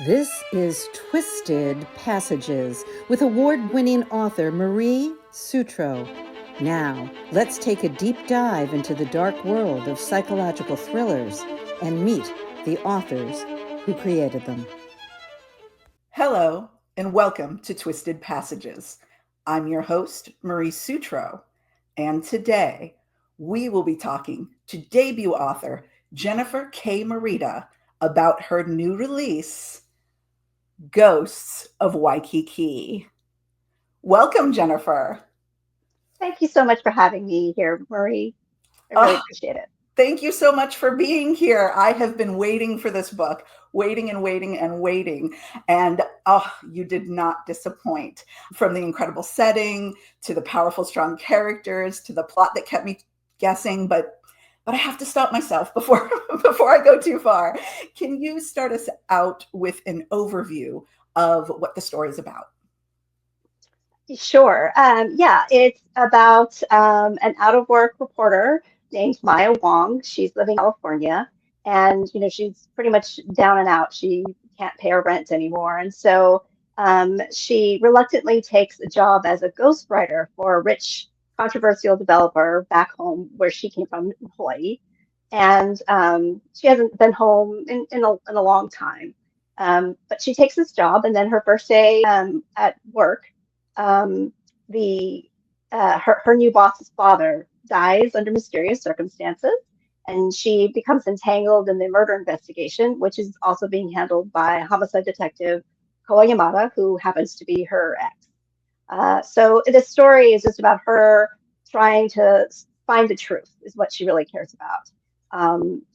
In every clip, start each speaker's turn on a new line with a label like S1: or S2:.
S1: This is Twisted Passages with award-winning author Marie Sutro. Now, let's take a deep dive into the dark world of psychological thrillers and meet the authors who created them.
S2: Hello, and welcome to Twisted Passages. I'm your host, Marie Sutro, and today we will be talking to debut author Jennifer K. Morita about her new release, Ghosts of Waikiki. Welcome, Jennifer.
S3: Thank you so much for having me here, Marie. I really appreciate it.
S2: Thank you so much for being here. I have been waiting for this book, waiting and waiting and waiting. And you did not disappoint. From the incredible setting to the powerful, strong characters to the plot that kept me guessing. But I have to stop myself before I go too far. Can you start us out with an overview of what the story is about?
S3: Sure. It's about an out-of-work reporter named Maya Wong. She's living in California, and she's pretty much down and out. She can't pay her rent anymore, and so she reluctantly takes a job as a ghostwriter for a rich, controversial developer back home where she came from, in Hawaii. And she hasn't been home in a long time. But she takes this job, and then her first day at work, her new boss's father dies under mysterious circumstances, and she becomes entangled in the murder investigation, which is also being handled by homicide detective Koa Yamada, who happens to be her ex. So the story is just about her trying to find the truth, is what she really cares about.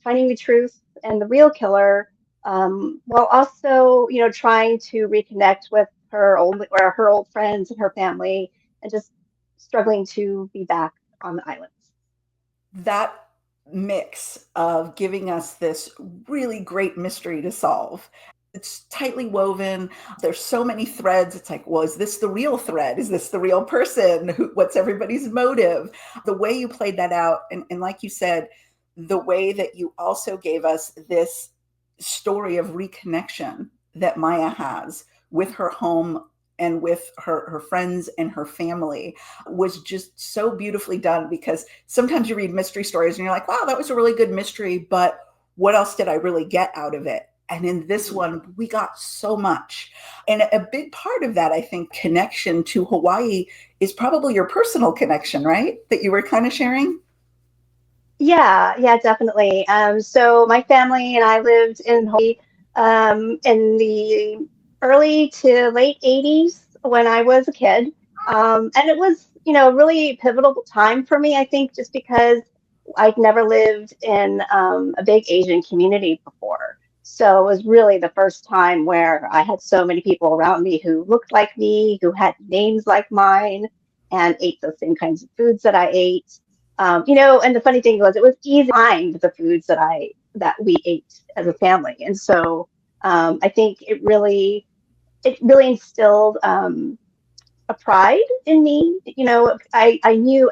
S3: Finding the truth and the real killer, while also, trying to reconnect with her old friends and her family, and just struggling to be back on the islands.
S2: That mix of giving us this really great mystery to solve. It's tightly woven. There's so many threads. It's like, well, is this the real thread? Is this the real person? What's everybody's motive? The way you played that out, and like you said, the way that you also gave us this story of reconnection that Maya has with her home and with her friends and her family was just so beautifully done. Because sometimes you read mystery stories and you're like, wow, that was a really good mystery, but what else did I really get out of it? And in this one, we got so much. And a big part of that, I think, connection to Hawaii is probably your personal connection, right? That you were kind of sharing?
S3: Yeah, definitely. So my family and I lived in Hawaii in the early to late 80s when I was a kid. And it was, a really pivotal time for me, I think, just because I'd never lived in a big Asian community before. So it was really the first time where I had so many people around me who looked like me, who had names like mine, and ate the same kinds of foods that I ate. And the funny thing was, it was easy to find the foods that we ate as a family, and so I think it really instilled a pride in me. I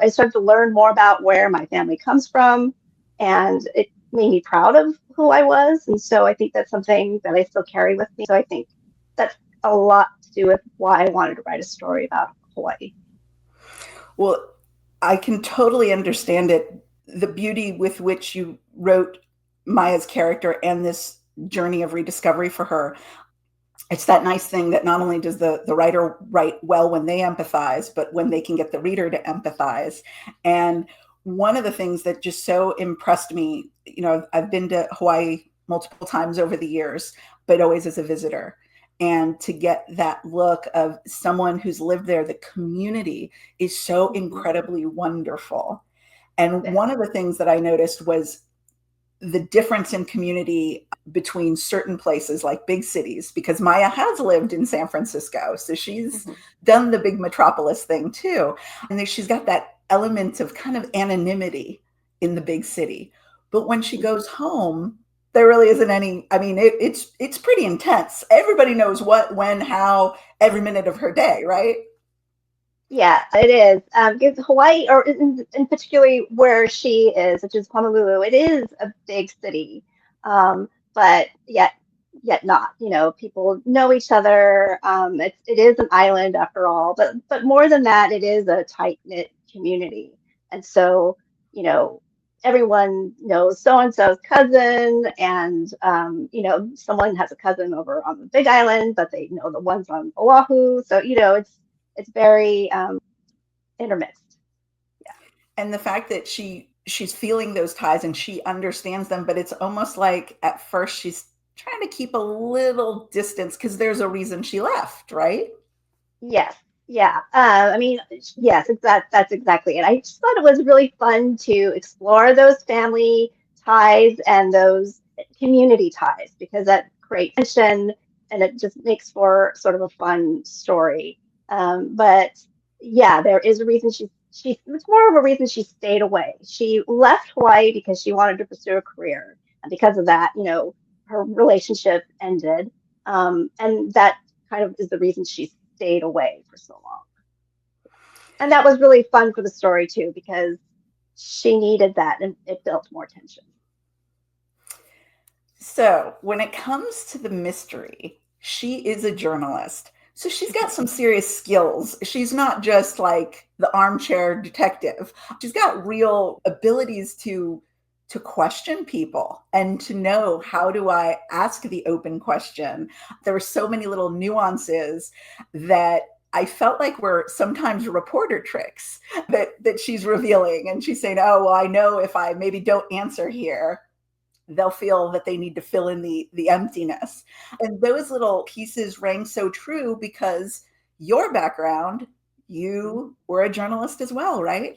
S3: started to learn more about where my family comes from, and it made me proud of who I was, and so I think that's something that I still carry with me. So I think that's a lot to do with why I wanted to write a story about Hawaii.
S2: Well, I can totally understand it. The beauty with which you wrote Maya's character and this journey of rediscovery for her. It's that nice thing that not only does the writer write well when they empathize, but when they can get the reader to empathize. And one of the things that just so impressed me, I've been to Hawaii multiple times over the years, but always as a visitor. And to get that look of someone who's lived there, the community is so incredibly wonderful. And one of the things that I noticed was the difference in community between certain places like big cities, because Maya has lived in San Francisco. So she's done the big metropolis thing too. And then she's got that element of kind of anonymity in the big city. But when she goes home, there really isn't any. I mean, it's pretty intense. Everybody knows what, when, how, every minute of her day, right?
S3: Yeah, it is. Because Hawaii, or in particularly where she is, which is Honolulu, it is a big city. But yet yet not. People know each other. It is an island after all, but more than that, it is a tight-knit community. And so, you know, everyone knows so-and-so's cousin, and someone has a cousin over on the Big Island, but they know the ones on Oahu. So, it's very intermixed. Yeah.
S2: And the fact that she's feeling those ties and she understands them, but it's almost like at first she's trying to keep a little distance because there's a reason she left, right?
S3: Yes. Yeah. Yes, that's exactly it. I just thought it was really fun to explore those family ties and those community ties because that creates tension and it just makes for sort of a fun story. But yeah, there is a reason it's more of a reason she stayed away. She left Hawaii because she wanted to pursue a career. And because of that, her relationship ended. And that kind of is the reason she stayed away for so long. And that was really fun for the story too, because she needed that and it built more tension.
S2: So when it comes to the mystery, she is a journalist. So she's got some serious skills. She's not just like the armchair detective. She's got real abilities to question people and to know, how do I ask the open question? There were so many little nuances that I felt like were sometimes reporter tricks that she's revealing. And she's saying, oh, well, I know if I maybe don't answer here, they'll feel that they need to fill in the emptiness. And those little pieces rang so true because your background, you were a journalist as well, right?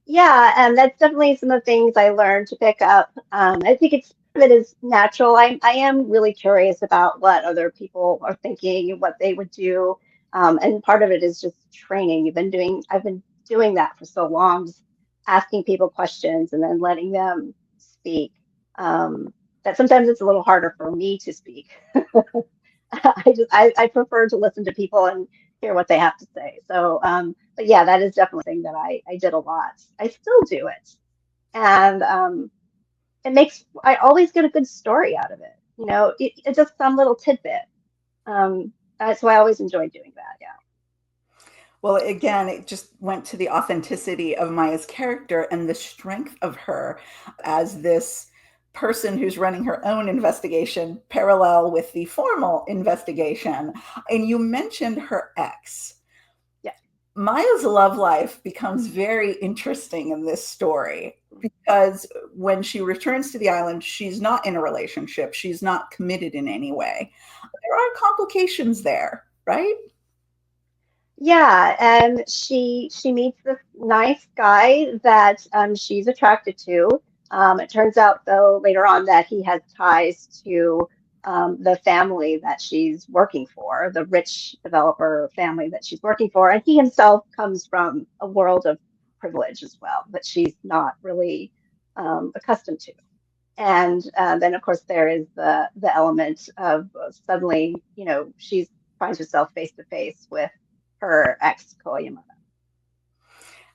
S3: Yeah, and that's definitely some of the things I learned to pick up. I think it is natural. I am really curious about what other people are thinking and what they would do. And part of it is just training. I've been doing that for so long, just asking people questions and then letting them speak. That sometimes it's a little harder for me to speak. I prefer to listen to people and hear what they have to say. So, but yeah, that is definitely something that I did a lot. I still do it, and I always get a good story out of it. It's just some little tidbit. That's why I always enjoy doing that. Yeah.
S2: Well, again, it just went to the authenticity of Maya's character and the strength of her as this person who's running her own investigation parallel with the formal investigation. And you mentioned her ex.
S3: Yeah.
S2: Maya's love life becomes very interesting in this story because when she returns to the island, she's not in a relationship. She's not committed in any way. There are complications there, right?
S3: Yeah, and she meets this nice guy that she's attracted to. It turns out, though, later on that he has ties to the family that she's working for, the rich developer family that she's working for, and he himself comes from a world of privilege as well that she's not really accustomed to. And then, of course, there is the element of suddenly, she finds herself face to face with her ex Koyama.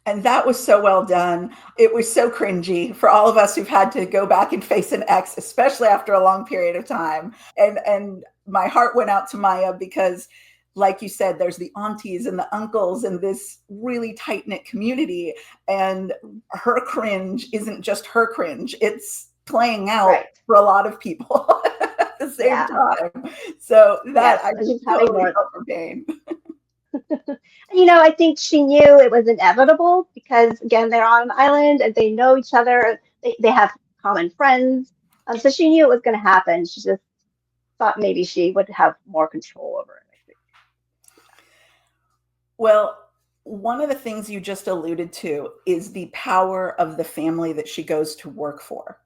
S2: And that was so well done. It was so cringy for all of us who've had to go back and face an ex, especially after a long period of time. And my heart went out to Maya because, like you said, there's the aunties and the uncles and this really tight-knit community. And her cringe isn't just her cringe. It's playing out for a lot of people at the same time. So that I just totally felt her pain.
S3: I think she knew it was inevitable because, again, they're on an island and they know each other. They have common friends. So she knew it was going to happen. She just thought maybe she would have more control over it, I think.
S2: Well, one of the things you just alluded to is the power of the family that she goes to work for.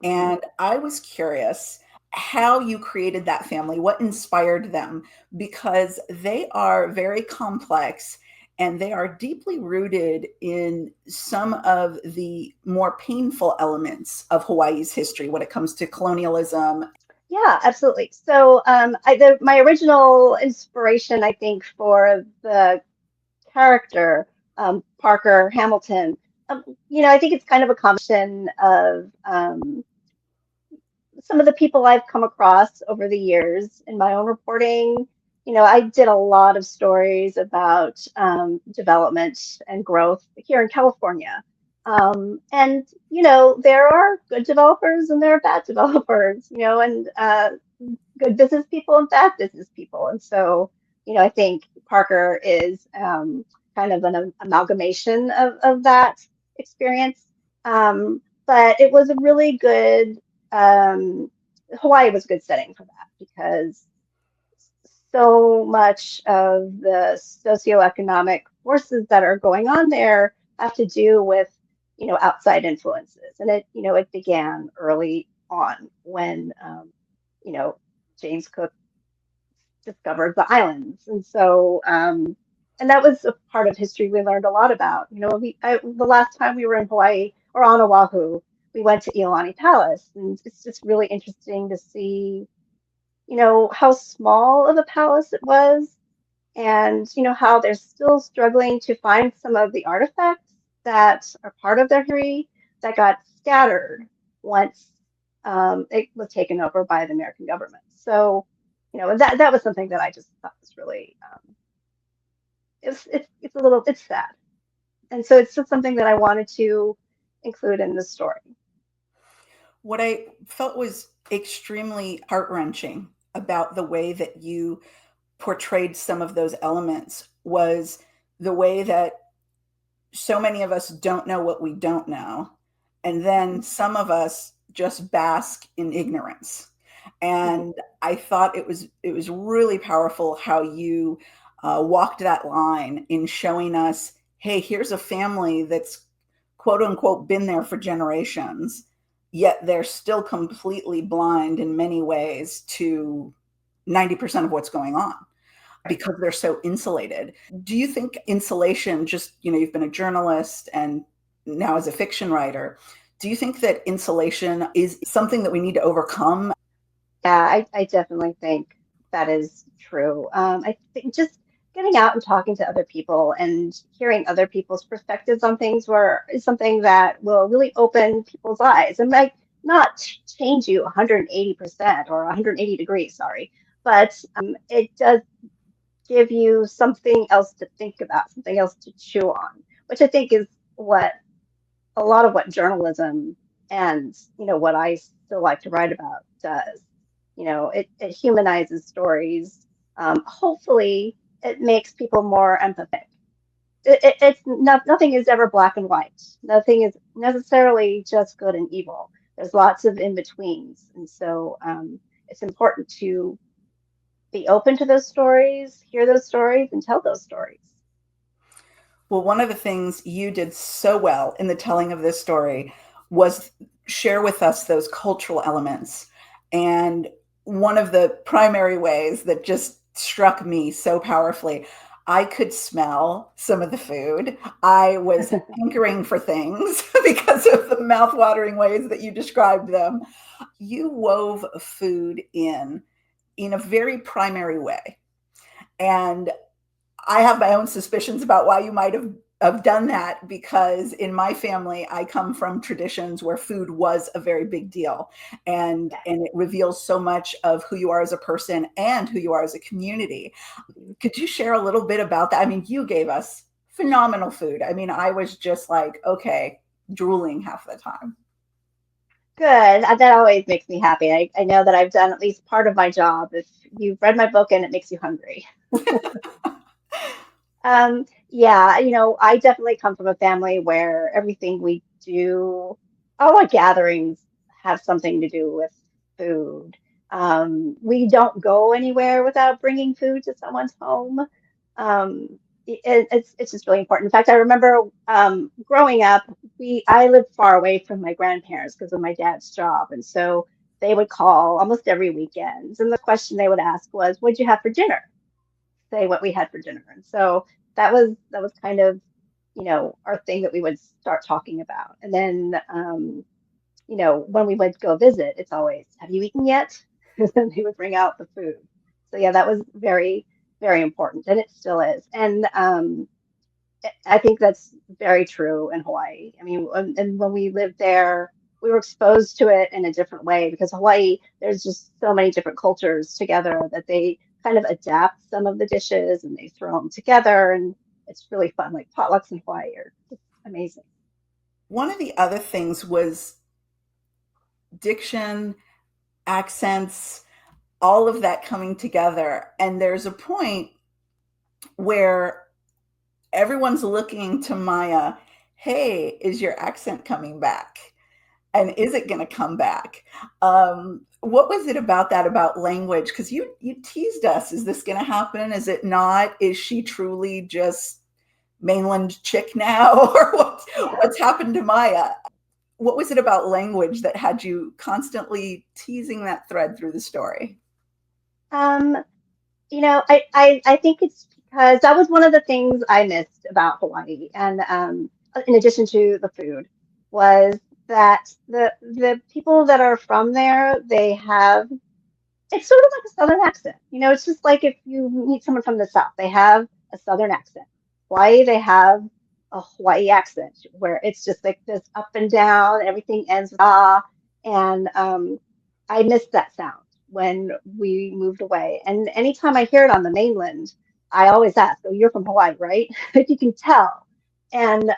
S2: And I was curious how you created that family, what inspired them, because they are very complex and they are deeply rooted in some of the more painful elements of Hawaii's history when it comes to colonialism.
S3: Yeah, absolutely. So my original inspiration, I think, for the character, Parker Hamilton, I think it's kind of a combination of some of the people I've come across over the years in my own reporting. I did a lot of stories about development and growth here in California. And there are good developers and there are bad developers, and good business people and bad business people. And so, I think Parker is kind of an amalgamation of that experience. But it was a really good, um, Hawaii was a good setting for that because so much of the socioeconomic forces that are going on there have to do with, outside influences. And it began early on when, you know, James Cook discovered the islands. And that was a part of history we learned a lot about. The last time we were in Hawaii or on Oahu, we went to Iolani Palace, and it's just really interesting to see, how small of a palace it was, and how they're still struggling to find some of the artifacts that are part of their history that got scattered once it was taken over by the American government. So, that was something that I just thought was really it's sad, and so it's just something that I wanted to include in the story.
S2: What I felt was extremely heart-wrenching about the way that you portrayed some of those elements was the way that so many of us don't know what we don't know. And then some of us just bask in ignorance. And I thought it was really powerful how you walked that line in showing us, hey, here's a family that's quote unquote been there for generations, yet they're still completely blind in many ways to 90% of what's going on because they're so insulated. Do you think insulation, just, you've been a journalist and now as a fiction writer, do you think that insulation is something that we need to overcome?
S3: Yeah, I definitely think that is true. I think just getting out and talking to other people and hearing other people's perspectives on things is something that will really open people's eyes and might not change you 180% or 180 degrees, sorry, but it does give you something else to think about, something else to chew on, which I think is what a lot of what journalism and what I still like to write about does. It humanizes stories. Hopefully, it makes people more empathetic. It's not, nothing is ever black and white. Nothing is necessarily just good and evil. There's lots of in betweens, and so it's important to be open to those stories, hear those stories, and tell those stories.
S2: Well, one of the things you did so well in the telling of this story was share with us those cultural elements. And one of the primary ways that just struck me so powerfully, I could smell some of the food. I was hankering for things because of the mouth-watering ways that you described them. You wove food in a very primary way. And I have my own suspicions about why you might have done that, because in my family, I come from traditions where food was a very big deal, and it reveals so much of who you are as a person and who you are as a community. Could you share a little bit about that? I mean, you gave us phenomenal food. I mean, I was just like, okay, drooling half the time.
S3: Good. That always makes me happy. I know that I've done at least part of my job. If you've read my book and it makes you hungry. Yeah, I definitely come from a family where everything we do, all our gatherings have something to do with food. We don't go anywhere without bringing food to someone's home. It's just really important. In fact, I remember growing up, I lived far away from my grandparents because of my dad's job, and so they would call almost every weekend, and the question they would ask was, "What'd you have for dinner?" Say what we had for dinner. And so that was kind of, our thing that we would start talking about. And then when we would go visit, it's always, have you eaten yet? And then they would bring out the food. So yeah, that was very, very important. And it still is. And I think that's very true in Hawaii. I mean, and when we lived there, we were exposed to it in a different way, because Hawaii, there's just so many different cultures together that they kind of adapt some of the dishes and they throw them together, and it's really fun. Like potlucks in Hawaii are just amazing.
S2: One of the other things was diction, accents, all of that coming together. And there's a point where everyone's looking to Maya, hey, is your accent coming back? And is it going to come back? What was it about that, about language? Because you teased us. Is this going to happen? Is it not? Is she truly just mainland chick now? Or what's happened to Maya? What was it about language that had you constantly teasing that thread through the story?
S3: I think it's because that was one of the things I missed about Hawaii, and in addition to the food, was that the people that are from there, they have, it's sort of like a Southern accent. It's just like if you meet someone from the South, they have a Southern accent. Hawaii, they have a Hawaii accent where it's just like this up and down, everything ends with ah, and I missed that sound when we moved away. And anytime I hear it on the mainland, I always ask, "Oh, you're from Hawaii, right?" If you can tell. And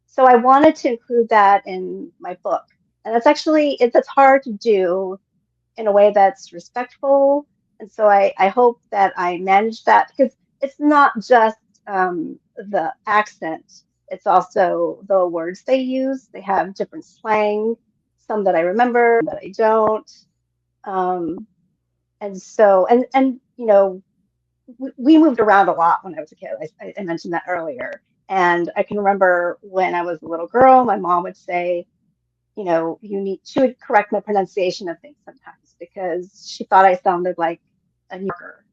S3: so I wanted to include that in my book. And it's hard to do in a way that's respectful. And so I hope that I manage that, because it's not just the accent, it's also the words they use. They have different slang, some that I remember, that I don't. Um, and so, we moved around a lot when I was a kid. I mentioned that earlier. And I can remember when I was a little girl, my mom would say, she would correct my pronunciation of things sometimes because she thought I sounded like a New Yorker,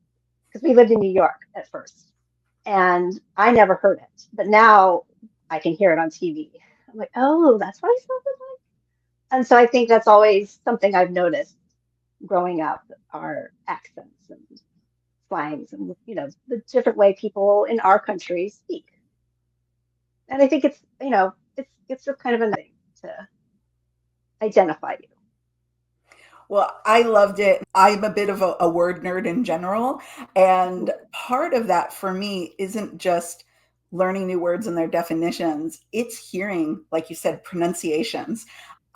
S3: because we lived in New York at first. And I never heard it. But now I can hear it on TV. I'm like, oh, that's what I sounded like. And so I think that's always something I've noticed growing up, our accents and slangs and, the different way people in our country speak. And I think it's just kind of a thing to identify you.
S2: Well, I loved it. I'm a bit of a word nerd in general. And part of that for me isn't just learning new words and their definitions, it's hearing, like you said, pronunciations.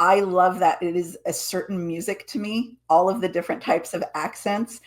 S2: I love that it is a certain music to me, all of the different types of accents.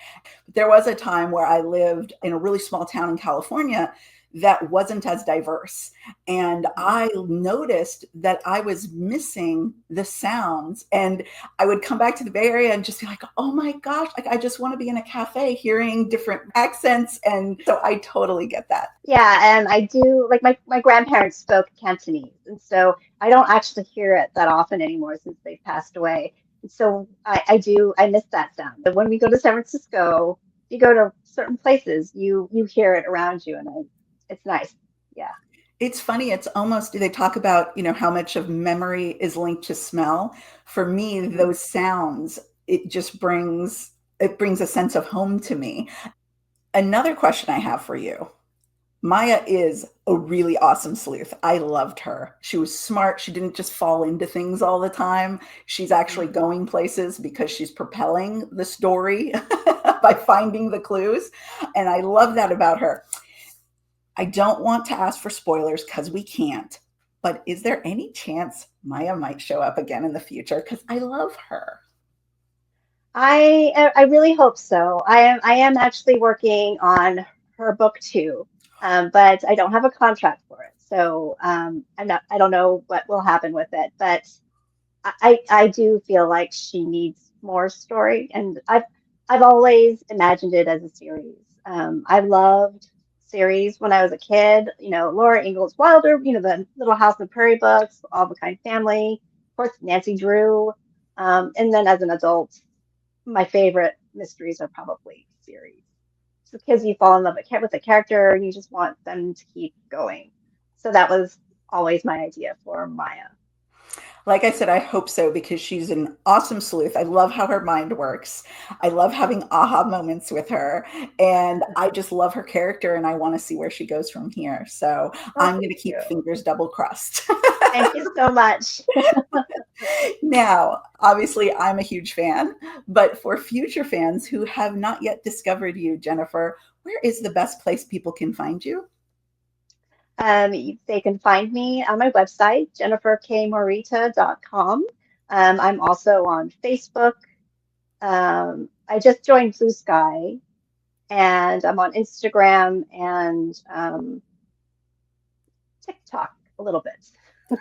S2: There was a time where I lived in a really small town in California that wasn't as diverse. And I noticed that I was missing the sounds. And I would come back to the Bay Area and just be like, oh my gosh, like I just want to be in a cafe hearing different accents. And so I totally get that.
S3: Yeah, and I do, like my grandparents spoke Cantonese, and so I don't actually hear it that often anymore since they passed away. And so I miss that sound. But when we go to San Francisco, you go to certain places, you hear it around you, and it's nice. Yeah.
S2: It's funny. It's almost, they talk about, how much of memory is linked to smell. For me, those sounds, it brings a sense of home to me. Another question I have for you. Maya is a really awesome sleuth. I loved her. She was smart. She didn't just fall into things all the time. She's actually going places because she's propelling the story by finding the clues. And I love that about her. I don't want to ask for spoilers because we can't, but is there any chance Maya might show up again in the future? Because I love her.
S3: I really hope so. I am actually working on her book too, but I don't have a contract for it, so I don't know what will happen with it. But I do feel like she needs more story, and I've always imagined it as a series. I loved series when I was a kid. Laura Ingalls Wilder. The Little House on the Prairie books, All the Kind Family. Of course, Nancy Drew. And then as an adult, my favorite mysteries are probably series. It's because you fall in love with the character and you just want them to keep going. So that was always my idea for Maya.
S2: Like I said, I hope so, because she's an awesome sleuth. I love how her mind works. I love having aha moments with her. And I just love her character, and I want to see where she goes from here. So I'm going to keep fingers double crossed.
S3: Thank you so much.
S2: Now, obviously, I'm a huge fan, but for future fans who have not yet discovered you, Jennifer, where is the best place people can find you?
S3: They can find me on my website, jenniferkmorita.com. I'm also on Facebook. I just joined Blue Sky, and I'm on Instagram and TikTok a little bit.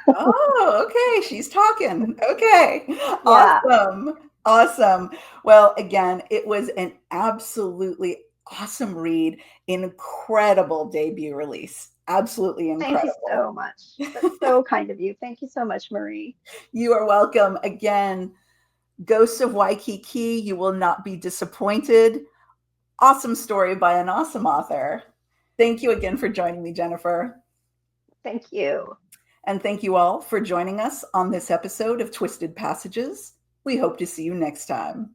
S2: Oh, okay. She's talking. Okay.
S3: Yeah.
S2: Awesome. Awesome. Well, again, it was an absolutely awesome read. Incredible debut release. Absolutely
S3: Thank you
S2: incredible.
S3: so much. That's so kind of you. Thank you so much, Marie.
S2: You are welcome. Again, Ghosts of Waikiki, you will not be disappointed. Awesome story by an awesome author. Thank you again for joining me, Jennifer.
S3: Thank you.
S2: And thank you all for joining us on this episode of Twisted Passages. We hope to see you next time.